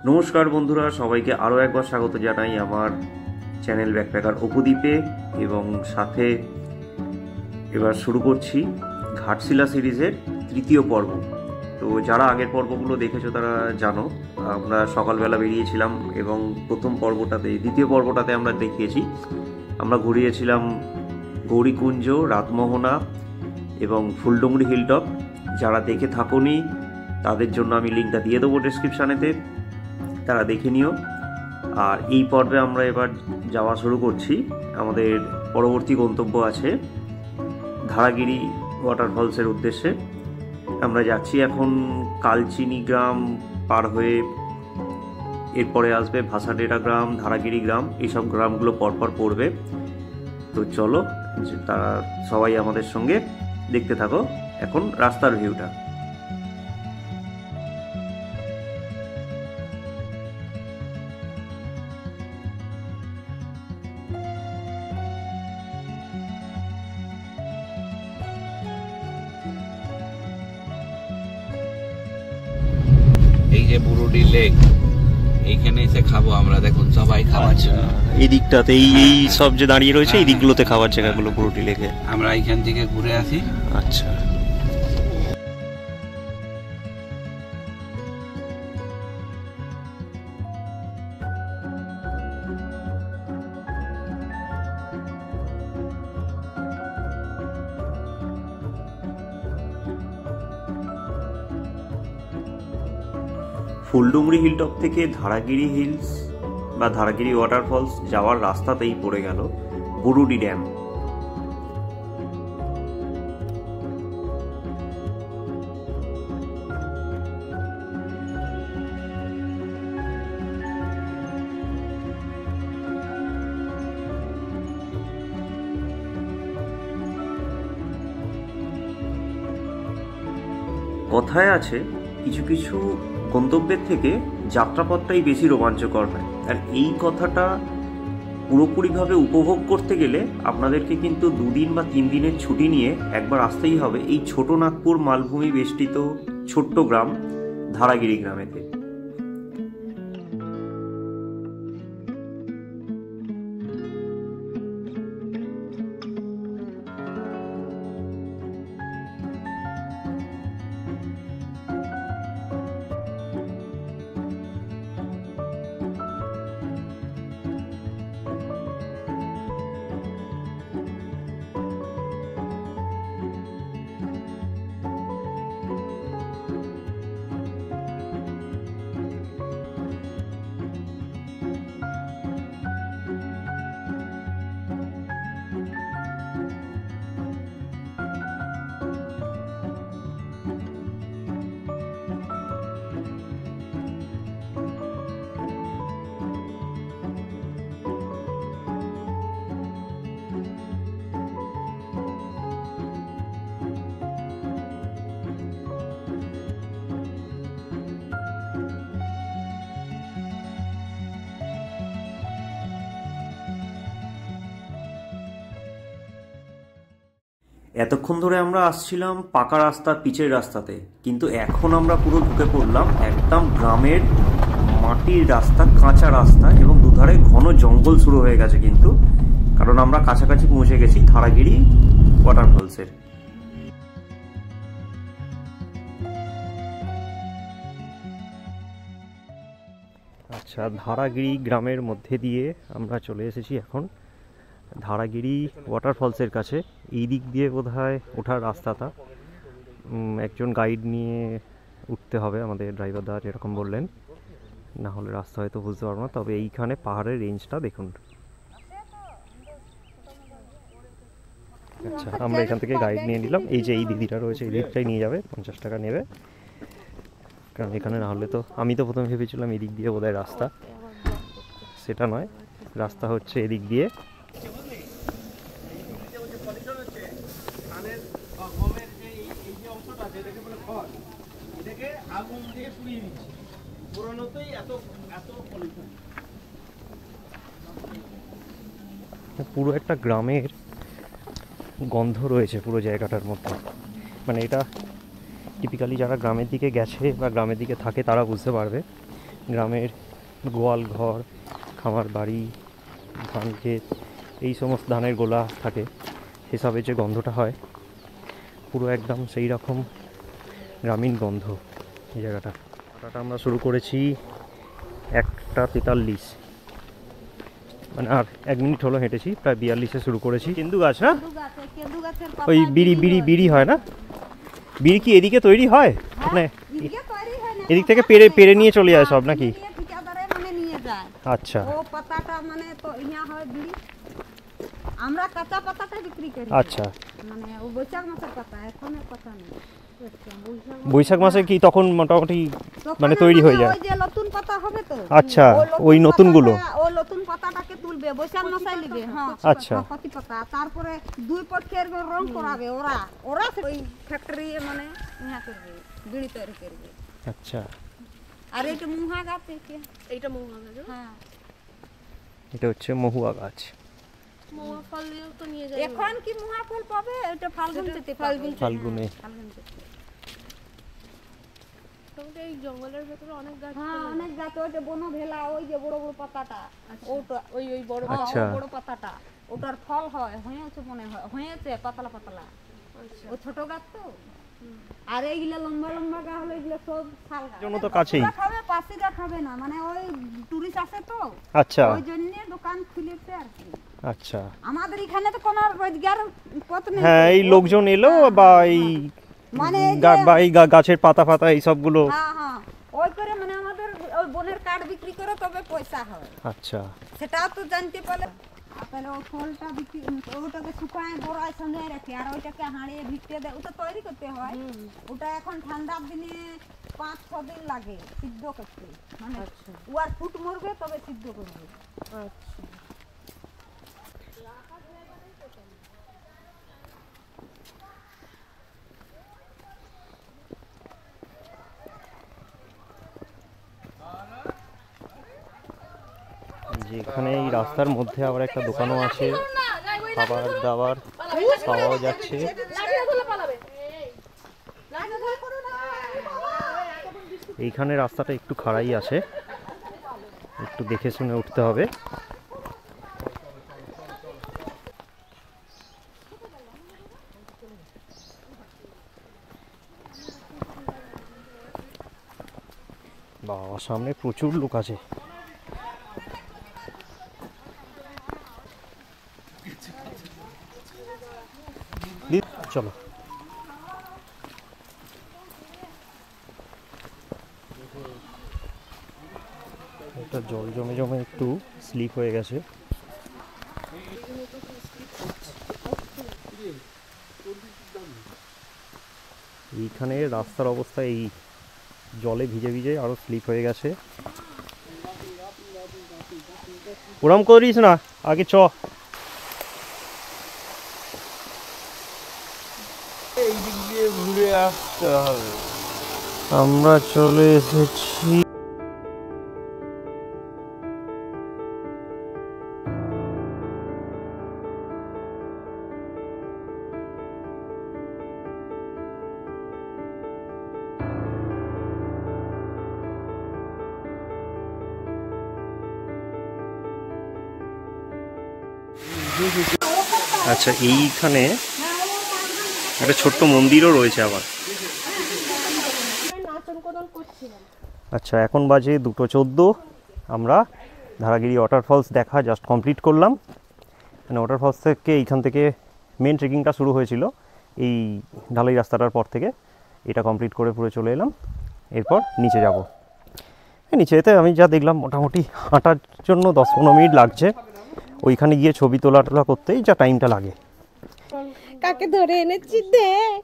নমস্কার বন্ধুরা, সবাইকে আরও একবার স্বাগত জানাই আমার চ্যানেল ব্যাকপ্যাকার উপদ্বীপে। এবং সাথে এবার শুরু করছি ঘাটশিলা সিরিজের তৃতীয় পর্ব। তো যারা আগের পর্বগুলো দেখেছো তারা জানো আমরা সকালবেলা বেরিয়েছিলাম এবং দ্বিতীয় পর্বটাতে আমরা দেখিয়েছি আমরা ঘুরিয়েছিলাম গৌরীকুঞ্জ, রাতমোহনা এবং ফুলডুংরি হিলটপ। যারা দেখে থাকোনি তাদের জন্য আমি লিঙ্কটা দিয়ে দেবো ডেসক্রিপশানেতে, তারা দেখে নিও। আর এই পর্বে আমরা এবার যাওয়া শুরু করছি। আমাদের পরবর্তী গন্তব্য আছে ধারাগিরি ওয়াটারফলসের উদ্দেশ্যে। আমরা যাচ্ছি এখন কালচিনি গ্রাম পার হয়ে, এরপরে আসবে ভাসাডেরা গ্রাম, ধারাগিরি গ্রাম, এইসব গ্রামগুলো পরপর পড়বে। তো চলো তারা সবাই আমাদের সঙ্গে দেখতে থাকো এখন রাস্তার ভিউটা। এই যে বুরুডি লেক, এইখানে এসে খাবো আমরা। দেখুন সবাই খাওয়াচ্ছে এই দিকটাতে, এই সব যে দাঁড়িয়ে রয়েছে এই দিকগুলোতে খাবার জায়গাগুলো বুরুডি লেকে। আমরা এইখান থেকে ঘুরে আসি। আচ্ছা, ফুলডুংরি হিলটপ থেকে ধারাগিরি হিলস বা ধারাগিরি ওয়াটারফলস যাওয়ার রাস্তাতেই পড়ে গেল বুরুডি ড্যাম। কথায় আছে কিছু কিছু গন্তব্যের থেকে যাত্রাপথটাই বেশি রোমাঞ্চকর হয়, আর এই কথাটা পুরোপুরিভাবে উপভোগ করতে গেলে আপনাদেরকে কিন্তু 2 দিন বা 3 দিনের ছুটি নিয়ে একবার আসতেই হবে এই ছোট নাগপুর মালভূমি বেষ্টিত ছোট্ট গ্রাম ধারাগিরি গ্রামেতে। এতক্ষণ ধরে আমরা আসছিলাম পাকা রাস্তা, পিচের রাস্তাতে, কিন্তু এখন আমরা পুরো ঢুকে পড়লাম একদম গ্রামের মাটির রাস্তা, কাঁচা রাস্তা, এবং দুধারে ঘন জঙ্গল শুরু হয়ে গেছে কিন্তু, কারণ আমরা কাছাকাছি পৌঁছে গেছি ধারাগিরি ওয়াটারফলসের। আচ্ছা, ধারাগিরি গ্রামের মধ্যে দিয়ে আমরা চলে এসেছি এখন ধারাগিরি ওয়াটারফলসের কাছে। এই দিক দিয়ে বোধহয় ওঠার রাস্তাটা, একজন গাইড নিয়ে উঠতে হবে, আমাদের ড্রাইভার দা যেরকম বললেন, না হলে রাস্তা হয়তো বুঝতে পারবো না। তবে এইখানে পাহাড়ের রেঞ্জটা দেখুন। আচ্ছা, আমরা এখান থেকে গাইড নিয়ে নিলাম। এই যে এই দিদিটা রয়েছে, এই দিকটাই নিয়ে যাবে, 50 টাকা নেবে, কারণ এখানে না হলে তো, আমি তো প্রথমে ভেবেছিলাম এদিক দিয়ে বোধহয় রাস্তা, সেটা নয়, রাস্তা হচ্ছে এদিক দিয়ে। পুরো একটা গ্রামের গন্ধ রয়েছে পুরো জায়গাটার মধ্যে। মানে এটা টিপিক্যালি যারা গ্রামের দিকে গেছে বা গ্রামের দিকে থাকে তারা বুঝতে পারবে। গ্রামের গোয়াল ঘর, খামার বাড়ি, ধান ক্ষেত, এই সমস্ত ধানের গোলা থাকে, সেসবে যে গন্ধটা হয় পুরো একদম সেই রকম গ্রামীণ গন্ধ এই জায়গাটা। হাঁটাটা আমরা শুরু করেছি 1:43, মানে আর 1 মিনিট হলো হেঁটেছি, প্রায় 42-এ শুরু করেছি। কেন্দু গাছ না, ওই বিড়ি হয় না? বিড়ি কি এদিকে তৈরি হয়? মানে এদিক থেকে পেরে নিয়ে চলে যায় সব নাকি? আচ্ছা, আমরা কাঁচা পাতাটা বিক্রি করি। আচ্ছা, মানে ও বৈশাখ মাসের পাতা, এখনের পাতা নেই। বৈশাখ মাসে কি তখন মোটামুটি মানে তৈরি হয়ে যায়? ওই যে নতুন পাতা হবে তো। আচ্ছা, ওই নতুনগুলো ওই নতুন পাতাটাকে তুলবে, বৈশাখ মাসে নেবে। হ্যাঁ, আচ্ছা, পাতি পাতা। তারপরে দুই পক্ষের রং করাবে ওরা ওই ফ্যাক্টরি মানে ইয়া করবে, বিড়ি তৈরি করবে। আচ্ছা, আর এইটা মুহা গাছ, এইটা মুহা গাছ। হ্যাঁ, এটা হচ্ছে মহুয়া গাছ। মুহা ফল দিয়েও তো নিয়ে যায়। এখন কি মুহা ফল পাবে? এটা ফাল্গুনতে, ফাল্গুনে। এই জঙ্গলের ভিতরে অনেক গাছ। হ্যাঁ, অনেক গাছ। ওই যে বনভেলা, ওই যে বড় বড় পাতাটা, ওটা ওই বড় বড় পাতাটা, ওটার ফল হয়, হয়েছে মনে হয়, হয়েছে পাতলা পাতলা। ও ছোট গাছ তো। আর এইগুলা লম্বা লম্বা গাছ হলো, এগুলো সব শাল গাছ। জন্য তো কাছেই খাবে, পাশিটা খাবে না, মানে ওই টুরিস্ট আসে তো। আচ্ছা, ওই জন্য দোকান খুলেছে আর কি। আচ্ছা, আমাদের এখানে তো কোনো রোজগার পথ নেই। হ্যাঁ, এই লোকজন এলো বা এই মানে গাছের পাতা ফাতা এই সবগুলো। হ্যাঁ হ্যাঁ, ওই করে মানে আমাদের ওই বনের কাঠ বিক্রি করে তবে পয়সা হয়। আচ্ছা, সেটাও তো জানতে পারলে। তাহলে ওই ফলটা বিক্রি, ওটাকে শুকায় বড়ায় সঙ্গে রাখে, আর ওইটাকে হাঁড়িয়ে ভিটিয়ে দেয়, ওটা তৈরি করতে হয়। ওটা এখন ঠান্ডার দিনে 5-6 দিন লাগে সিদ্ধ করতে, মানে ওয়ার ফুট মরবে তবে সিদ্ধ করবে। আচ্ছা, যেখানে এই রাস্তার মধ্যে আবার একটা দোকানও আছে, খাবার দাবার পাওয়াও যাচ্ছে। এইখানে রাস্তাটা একটু খাড়াই আছে, একটু দেখে শুনে উঠতে হবে। বাবা, সামনে প্রচুর লোক আছে। চলো, এটা জল জমে জমে একটু স্লিপ হয়ে গেছে। এইখানে রাস্তার অবস্থা এই জলে ভিজে ভিজে আরো স্লিপ হয়ে গেছে। ওরম করিস না, আগে চ। এই দিক দিয়ে ঘুরে আসতে হবে। আমরা চলে এসেছি আচ্ছা, এইখানে একটা ছোট্ট মন্দিরও রয়েছে আবার। আচ্ছা, এখন বাজে 2:14। আমরা ধারাগিরি ওয়াটারফলস দেখা জাস্ট কমপ্লিট করলাম। মানে ওয়াটারফলস থেকে এইখান থেকে মেন ট্রেকিংটা শুরু হয়েছিল এই ঢালাই রাস্তাটার পর থেকে। এটা কমপ্লিট করে পুরো চলে এলাম। এরপর নিচে যাব। নিচে যেতে আমি যা দেখলাম মোটামুটি হাঁটার জন্য 10-15 মিনিট লাগছে। ওইখানে গিয়ে ছবি তোলা করতেই যা টাইমটা লাগে। কাকে ধরে এনেছি দেখ,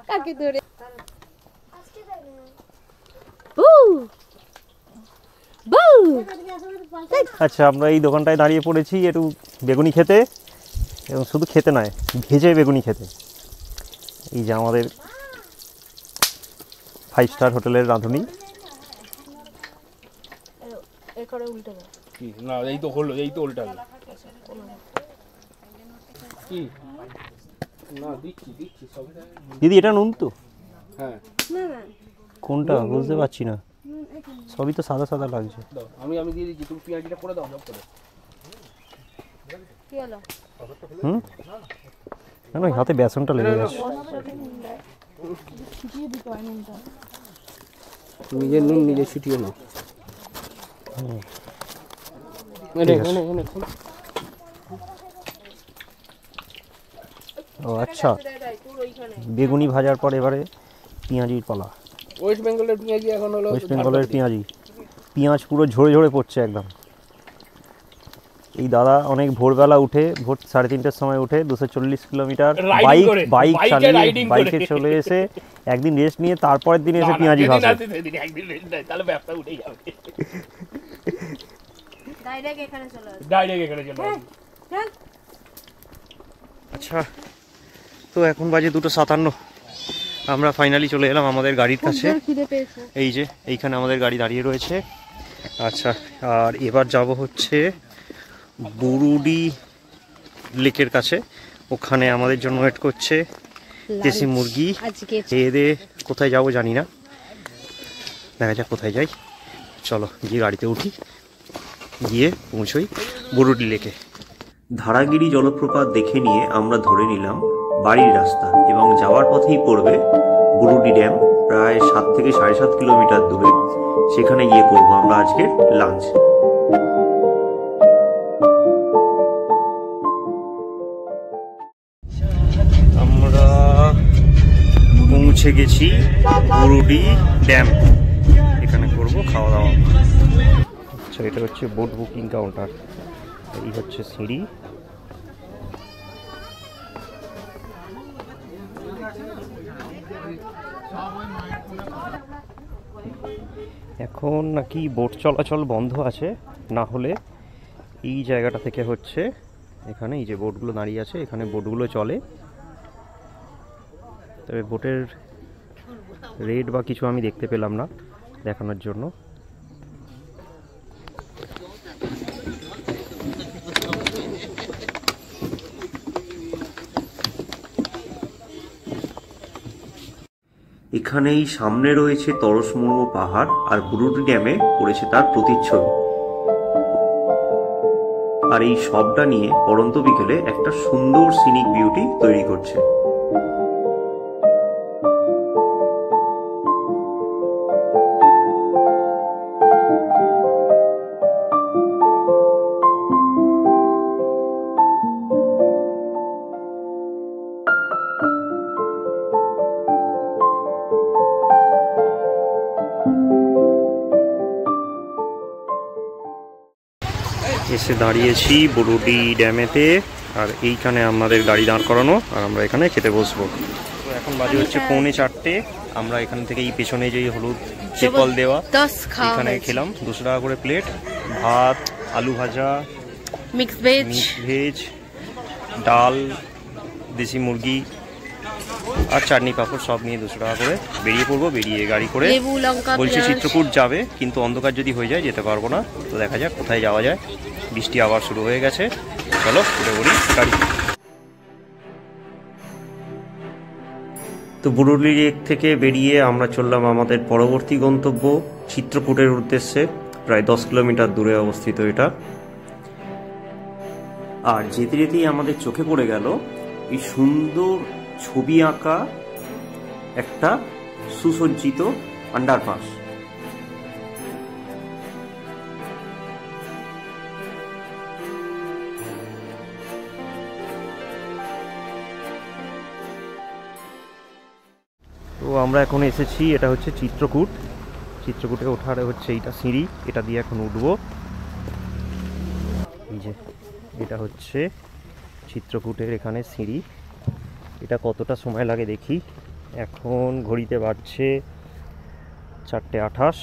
কাকে ধরে। আচ্ছা, আমরা এই দোকানটায় দাঁড়িয়ে পড়েছি একটু বেগুনি খেতে, এবং শুধু খেতে নয়, ভেজে বেগুনি খেতে। এই যে আমাদের 5 স্টার হোটেলের রাঁধুনি। না, এই তো হলো, এই তো উল্টা কি না দিচ্ছি সব। দিদি, এটা নুন তো? হ্যাঁ, না না, কোনটা বুঝতে পারছি না, সবই তো সাদা সাদা লাগছে। আমি দিয়ে দিচ্ছি, তুমি পেঁয়াজিটা করে দাও সব করে। কি হলো? না না, হাতে বেসনটা লেগে গেছে। নিজের নুন নিজে ছিটিয়ে নাও। ও আচ্ছা, বেগুনি ভাজার পর এবারে পেঁয়াজির পালা। ওয়েস্ট বেঙ্গলের পেঁয়াজি এখন হলো ওয়েস্ট বেঙ্গলের পেঁয়াজি, পেঁয়াজ পুরো ঝরে ঝরে পড়ছে একদম। এই দাদা অনেক ভোরবেলা উঠে, ভোর 3:30টার সময় উঠে 240 কিলোমিটার বাইক চালিয়ে বাইকে চলে এসে একদিন রেস্ট নিয়ে তারপরের দিন এসে পেঁয়াজি ভাজে। তাহলে ব্যবসা উঠে যাবে, ডাইরেক্ট এখানে চলে আসবে। আচ্ছা, তো এখন বাজে 2:57। আমরা ফাইনালি চলে এলাম আমাদের গাড়ির কাছে। এই যে এইখানে আমাদের গাড়ি দাঁড়িয়ে রয়েছে। আচ্ছা, আর এবার যাব হচ্ছে বুরুডি লেকের কাছে। ওখানে আমাদের জন্য ওয়েট করছে দেশি মুরগি। খেয়ে কোথায় যাবো জানি না, দেখা যাক কোথায় যাই। চলো গিয়ে গাড়িতে উঠি, গিয়ে পৌঁছই বুরুডি লেকে। ধারাগিরি জলপ্রপাত দেখে নিয়ে আমরা ধরে নিলাম বাড়ির রাস্তা, এবং যাওয়ার পথেই পড়বে বুরুডি ড্যাম, প্রায় 7 থেকে 7.5 কিলোমিটার দূরে। সেখানে গিয়ে করবো আমরা আজকের লাঞ্চ। আমরা পৌঁছে গেছি বুরুডি ড্যাম, এখানে করবো খাওয়া দাওয়া। আচ্ছা, এটা হচ্ছে বোট বুকিং কাউন্টার, এই হচ্ছে সিঁড়ি। এখন নাকি বোট চলাচল বন্ধ আছে, না হলে এই জায়গাটা থেকে হচ্ছে এখানে এই যে বোটগুলো দাঁড়িয়ে আছে, এখানে বোটগুলো চলে। তবে বোটের রেট বা কিছু আমি দেখতে পেলাম না দেখানোর জন্য। এখানেই সামনে রয়েছে তরসমুর্মু পাহাড়, আর বুরুডি ড্যামে পড়েছে তার প্রতিচ্ছবি। আর এই সবটা নিয়ে পড়ন্ত বিকেলে একটা সুন্দর সিনিক বিউটি তৈরি করছে। এসে দাঁড়িয়েছি বুরুডি ড্যামেতে, আর এইখানে আমাদের গাড়ি দাঁড় করানো, আর আমরা এখানে খেতে বসবো। তো এখন বাজে হচ্ছে 3:45। আমরা এখান থেকে এই পেছনে যে হলুদ টেপল দেওয়া এখানে খেলাম 200 টাকা করে প্লেট, ভাত, আলু ভাজা, মিক্স ভেজ, ডাল, দেশি মুরগি আর চাটনি পাঁপড় সব নিয়ে 200 টাকা করে বেরিয়ে পড়বো। বেরিয়ে গাড়ি করে বলছি চিত্রকূট যাবে, কিন্তু অন্ধকার যদি হয়ে যায় যেতে পারবো না। তো দেখা যাক কোথায় যাওয়া যায়। বৃষ্টি আবার শুরু হয়ে গেছে, চলো উঠে পড়ি গাড়ি। তো বুরুডি লেক থেকে বেরিয়ে আমরা চললাম আমাদের পরবর্তী গন্তব্য চিত্রকূটের উদ্দেশ্যে। প্রায় 10 কিলোমিটার দূরে অবস্থিত এটা। আর যেতে যেতেই আমাদের চোখে পড়ে গেল এই সুন্দর ছবি আঁকা একটা সুসজ্জিত আন্ডারপাস। তো আমরা এখন এসেছি, এটা হচ্ছে চিত্রকূট। চিত্রকূটে ওঠার হচ্ছে এইটা সিঁড়ি, এটা দিয়ে এখন উঠবো। এই যে এটা হচ্ছে চিত্রকূটের এখানে সিঁড়ি। এটা কতটা সময় লাগে দেখি। এখন ঘড়িতে বাজছে 4:28।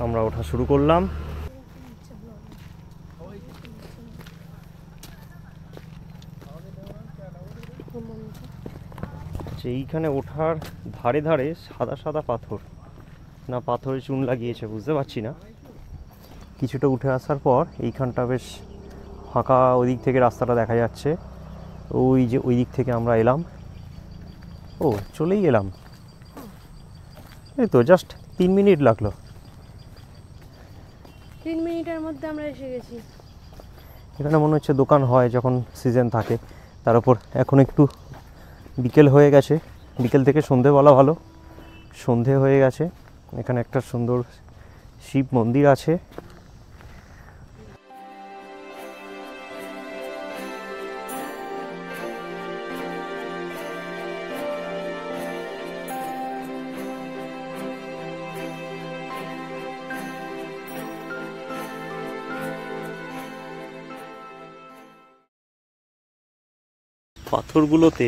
আমরা ওঠা শুরু করলাম। এইখানে ওঠার ধারে ধারে সাদা সাদা পাথর, না পাথরে চুন লাগিয়েছে বুঝতে পারছি না। কিছুটা উঠে আসার পর এইখানটা বেশ ফাঁকা, ওদিক থেকে রাস্তাটা দেখা যাচ্ছে। ওই যে ওই দিক থেকে আমরা এলাম, ও চলেই এলাম। এই তো জাস্ট 3 মিনিট লাগলো। 3 মিনিটের মধ্যে আমরা এসে গেছি। এখানে মনে হচ্ছে দোকান হয় যখন সিজন থাকে। তার উপর এখন একটু বিকেল হয়ে গেছে, বিকেল থেকে সন্ধে বলা ভালো, সন্ধে হয়ে গেছে। এখানে একটা সুন্দর শিব মন্দির আছে। পাথরগুলোতে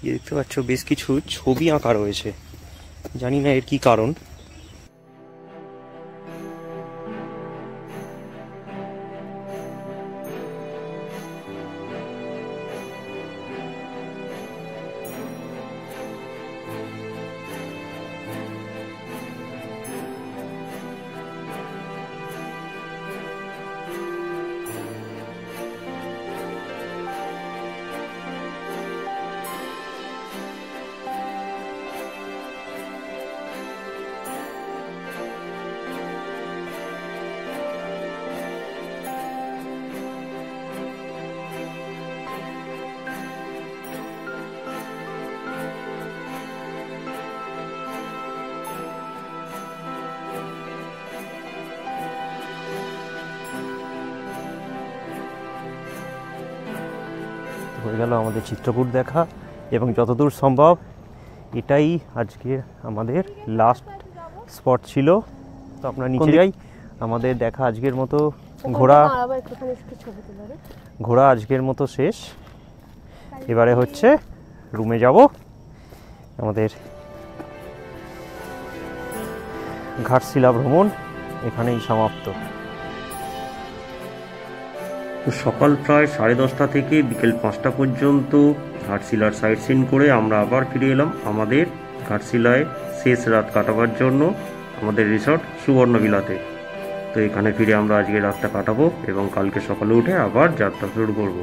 দেখতে পাচ্ছ বেশ কিছু ছবি আঁকা রয়েছে, জানি না এর কি কারণ। হয়ে গেল আমাদের চিত্রকূট দেখা, এবং যতদূর সম্ভব এটাই আজকে আমাদের লাস্ট স্পট ছিল। তো আপনারা নিচে যাই, আমাদের দেখা আজকের মতো ঘোরা আজকের মতো শেষ। এবারে হচ্ছে রুমে যাব। আমাদের ঘাটশিলা ভ্রমণ এখানেই সমাপ্ত। তো সকাল প্রায় 10:30 থেকে বিকেল 5টা পর্যন্ত ঘাটশিলার সাইট সিন করে আমরা আবার ফিরে এলাম আমাদের ঘাটশিলায় শেষ রাত কাটাবার জন্য আমাদের রিসর্ট সুবর্ণবিলাতে। তো এখানে ফিরে আমরা আজকে রাতটা কাটাবো এবং কালকে সকালে উঠে আবার যাত্রা শুরু করব।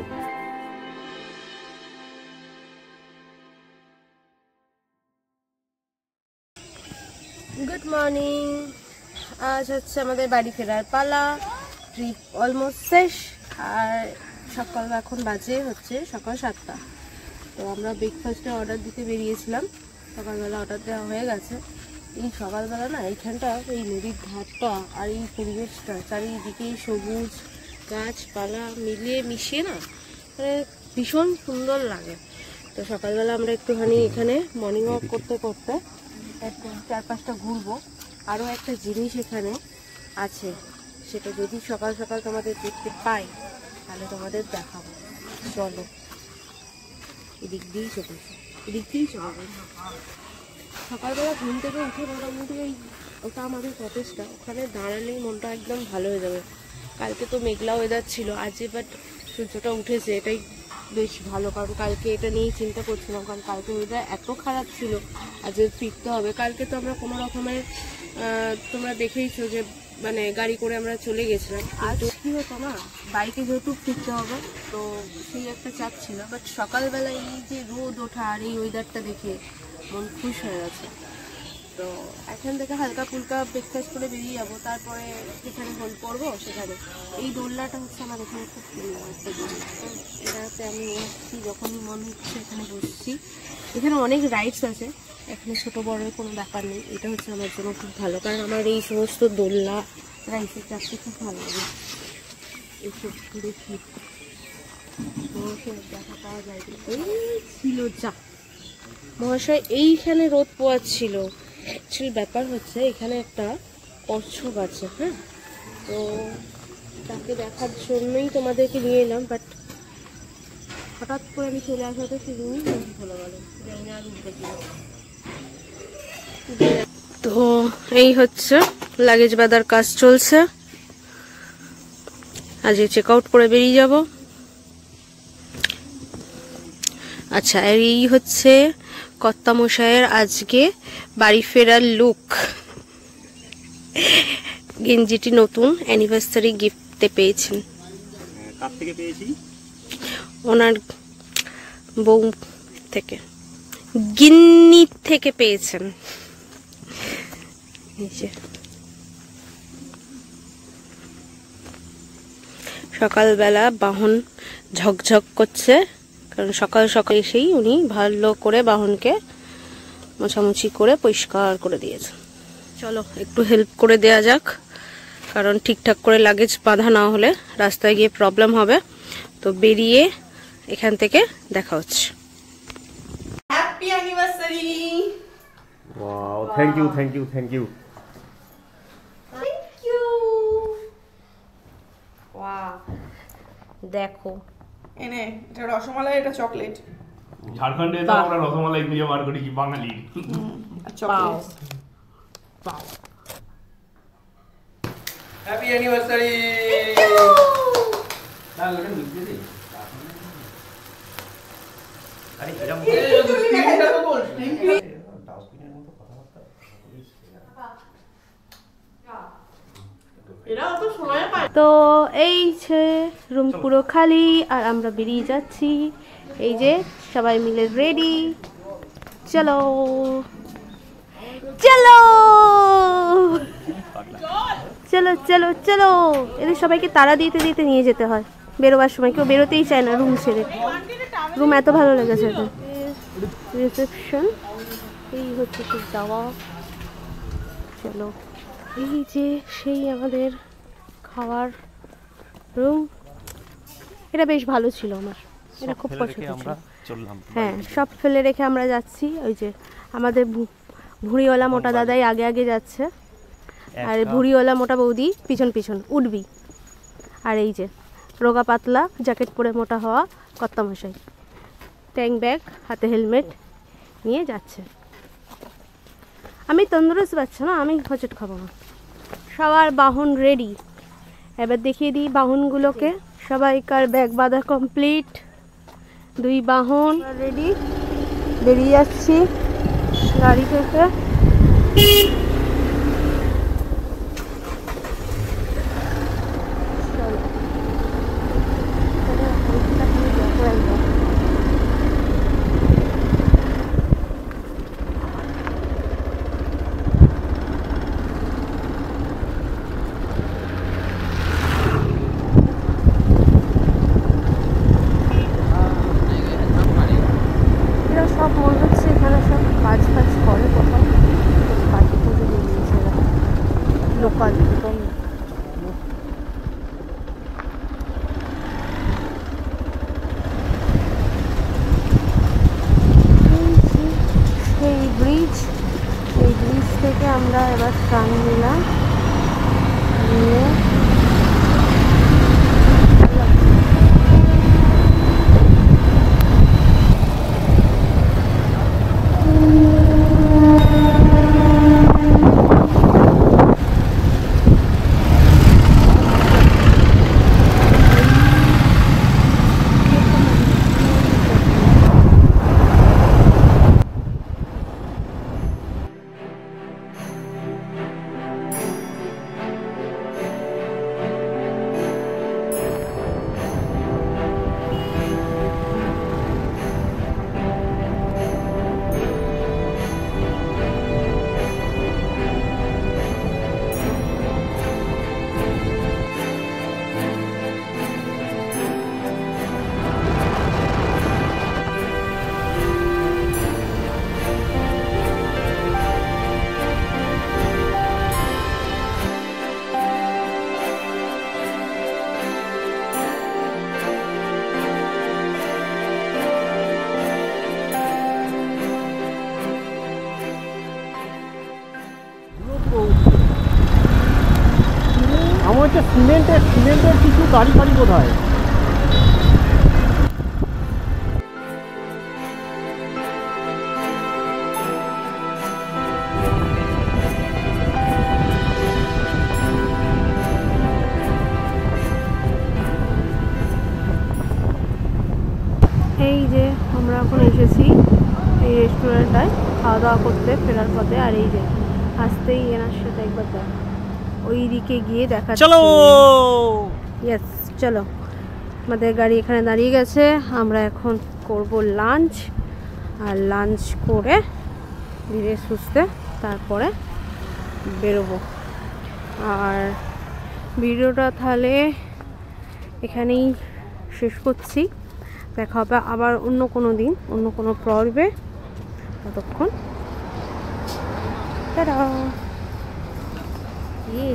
Good morning. আজ হচ্ছে আমাদের বাড়ি ফেরার পালা। ট্রিপ অলমোস্ট শেষ। আর সকাল এখন বাজে হচ্ছে সকাল 7টা। তো আমরা ব্রেকফাস্টে অর্ডার দিতে বেরিয়েছিলাম, সকালবেলা অর্ডার দেওয়া হয়ে গেছে। এই সকালবেলা না এইখানটা, এই নদীর ধারটা আর এই পরিবেশটা চারিদিকে সবুজ গাছপালা মিলিয়ে মিশিয়ে না মানে ভীষণ সুন্দর লাগে। তো সকালবেলা আমরা একটুখানি এখানে মর্নিং ওয়াক করতে করতে একটু 4-5টা ঘুরবো। আরও একটা জিনিস এখানে আছে, সেটা যদি সকাল সকাল তোমাদের দেখতে পাই তাহলে তোমাদের দেখাবো। চলো এদিক দিয়েই চলে, এদিক দিয়েই চলে। সকালবেলা ঘুম থেকে উঠে মোটামুটি ওটা আমাদের কটেজটা, ওখানে দাঁড়ালেই মনটা একদম ভালো হয়ে যাবে। কালকে তো মেঘলা ওয়েদার ছিল, আজ বাট সূর্যটা উঠেছে, এটাই বেশ ভালো। কারণ কালকে এটা নিয়েই চিন্তা করছিলাম, কারণ কালকে ওয়েদার এত খারাপ ছিল, আজ ফিরতে হবে। কালকে তো আমরা কোনো রকমের তোমরা দেখেইছো যে মানে গাড়ি করে আমরা চলে গেছিলাম। আজ কি হতো না, বাইকে যেহেতু ফিরতে হবে তো সেই একটা চাপ ছিল। বাট সকালবেলা এই যে রোদ ওঠা আর এই ওয়েদারটা দেখে মন খুশ হয়ে গেছে। তো এখান থেকে হালকা ফুলকা ব্রেকফাস্ট করে বেরিয়ে যাবো, তারপরে যেখানে হোল্ড করবো সেখানে। এই দোলনাটা হচ্ছে আমার এখানে খুব প্রিয় একটা জিনিস। তো এটাতে আমি বসছি, যখনই মন হচ্ছে এখানে বসছি। এখানে অনেক রাইডস আছে, এখানে ছোটো বড়োর কোনো ব্যাপার নেই। এটা হচ্ছে আমার জন্য খুব ভালো, কারণ আমার এই সমস্ত দোলনা রাইডসের চাপতে খুব ভালো লাগে। এইসব দেখি মহাশয়ের দেখা পাওয়া যায়, এই ছিল যা মহাশয় এইখানে রোদ পোয়াচ্ছিল। অ্যাকচুয়ালি ব্যাপার হচ্ছে এখানে একটা কচ্ছপ আছে, হ্যাঁ, তো তাকে দেখার জন্যই তোমাদেরকে নিয়ে এলাম। বাট হঠাৎ করে আমি চলে আসাতে সেদিনই চলে গেল, জানি না আর উঠবে কিনা। তো এই হচ্ছে লাগেজ বাঁধার কাজ চলছে, আজকে চেক আউট করে বেরিয়ে যাব। আচ্ছা, আর এই হচ্ছে কর্তামশাইয়ের আজকে বাড়ি ফেরার লুক। গেঞ্জিটি নতুন অ্যানিভার্সারি গিফটে পেয়েছেন। কার থেকে পেয়েছি? ওনার বউ থেকে, গিন্নি থেকে পেয়েছেন। নিচে সকালবেলা বাহন ঝকঝক করছে, কারণ সকাল সকাল এসেই উনি ভালো করে বাহনকে মোছামুছি করে পরিষ্কার করে দিয়েছেন। চলো একটু হেল্প করে দেয়া যাক, কারণ ঠিকঠাক করে লাগেজ বাঁধা না হলে রাস্তায় গিয়ে প্রবলেম হবে। তো বেরিয়ে এখান থেকে দেখা হচ্ছে। Happy anniversary. Wow, thank you thank you thank you. Thank you. Wow, দেখো এনে এটা রসমালাই, এটা চকলেট। ঝাড়খণ্ডে তো আমরা রসমালাই খুঁজে বার করি কি বাঙালি। চকলেট। পাও হ্যাপি অ্যানিভার্সারি। তো এই যে রুম পুরো খালি আর আমরা বেরিয়ে যাচ্ছি। এই যে সবাই মিলে রেডি, চলো চলো চলো চলো চলো। এদের সবাইকে তাড়া দিতে দিতে নিয়ে যেতে হয় বেরোবার সময়, কেউ বেরোতেই চায় না রুম ছেড়ে। রুম এত ভালো লেগেছে। রিসেপশন, এই হচ্ছে কি যাওয়া। চলো, এই যে সেই আমাদের খাওয়ার রুম, এটা বেশ ভালো ছিল, আমার এটা খুব পছন্দ ছিল। হ্যাঁ, সব ফেলে রেখে আমরা যাচ্ছি। ওই যে আমাদের ভুঁড়িওয়ালা মোটা দাদাই আগে আগে যাচ্ছে, আর ভুঁড়িওয়ালা মোটা বৌদি পিছন পিছন উঠবি। আর এই যে রোগা পাতলা জ্যাকেট পরে মোটা হওয়া কর্তামশাই ট্যাঙ্ক ব্যাগ হাতে হেলমেট নিয়ে যাচ্ছে। আমি তন্দুরস্ত পাচ্ছি না, আমি হচট খাবো না। সবার বাহন রেডি, এবার দেখিয়ে দিই বাহনগুলোকে। সবাইকার ব্যাগ বাঁধা কমপ্লিট, 2 বাহন রেডি। বেরিয়ে যাচ্ছি গাড়ি থেকে। সব মনে হচ্ছে এখানে সব কাজ ফাজ করে, কোথাও কাজে খুঁজে বেরিয়েছে লোকাল। সেই ব্রিজ, এই ব্রিজ থেকে আমরা এবার ট্রাম নিলাম, নিয়ে আমার হচ্ছে সিমেন্টের কিছু গাড়ি ফাড়ি কোথায়? এই যে আমরা এখন এসেছি এই রেস্টুরেন্টটায় খাওয়া দাওয়া করতে ফেরার পথে। আর এই যে আসতেই এনার সাথে একবার দেখ, ওই দিকে গিয়ে দেখা। চলো ইয়েস, চলো। আমাদের গাড়ি এখানে দাঁড়িয়ে গেছে, আমরা এখন করব লাঞ্চ। আর লাঞ্চ করে ধীরে সুস্থে তারপরে বেরোবো। আর ভিডিওটা তাহলে এখানেই শেষ করছি। দেখা হবে আবার অন্য কোনো দিন, অন্য কোনো পর্বে। ততক্ষণ টাটা।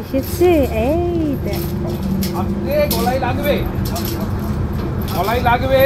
এসেছে, এই দেখো গলায় লাগবে, গলায় লাগবে।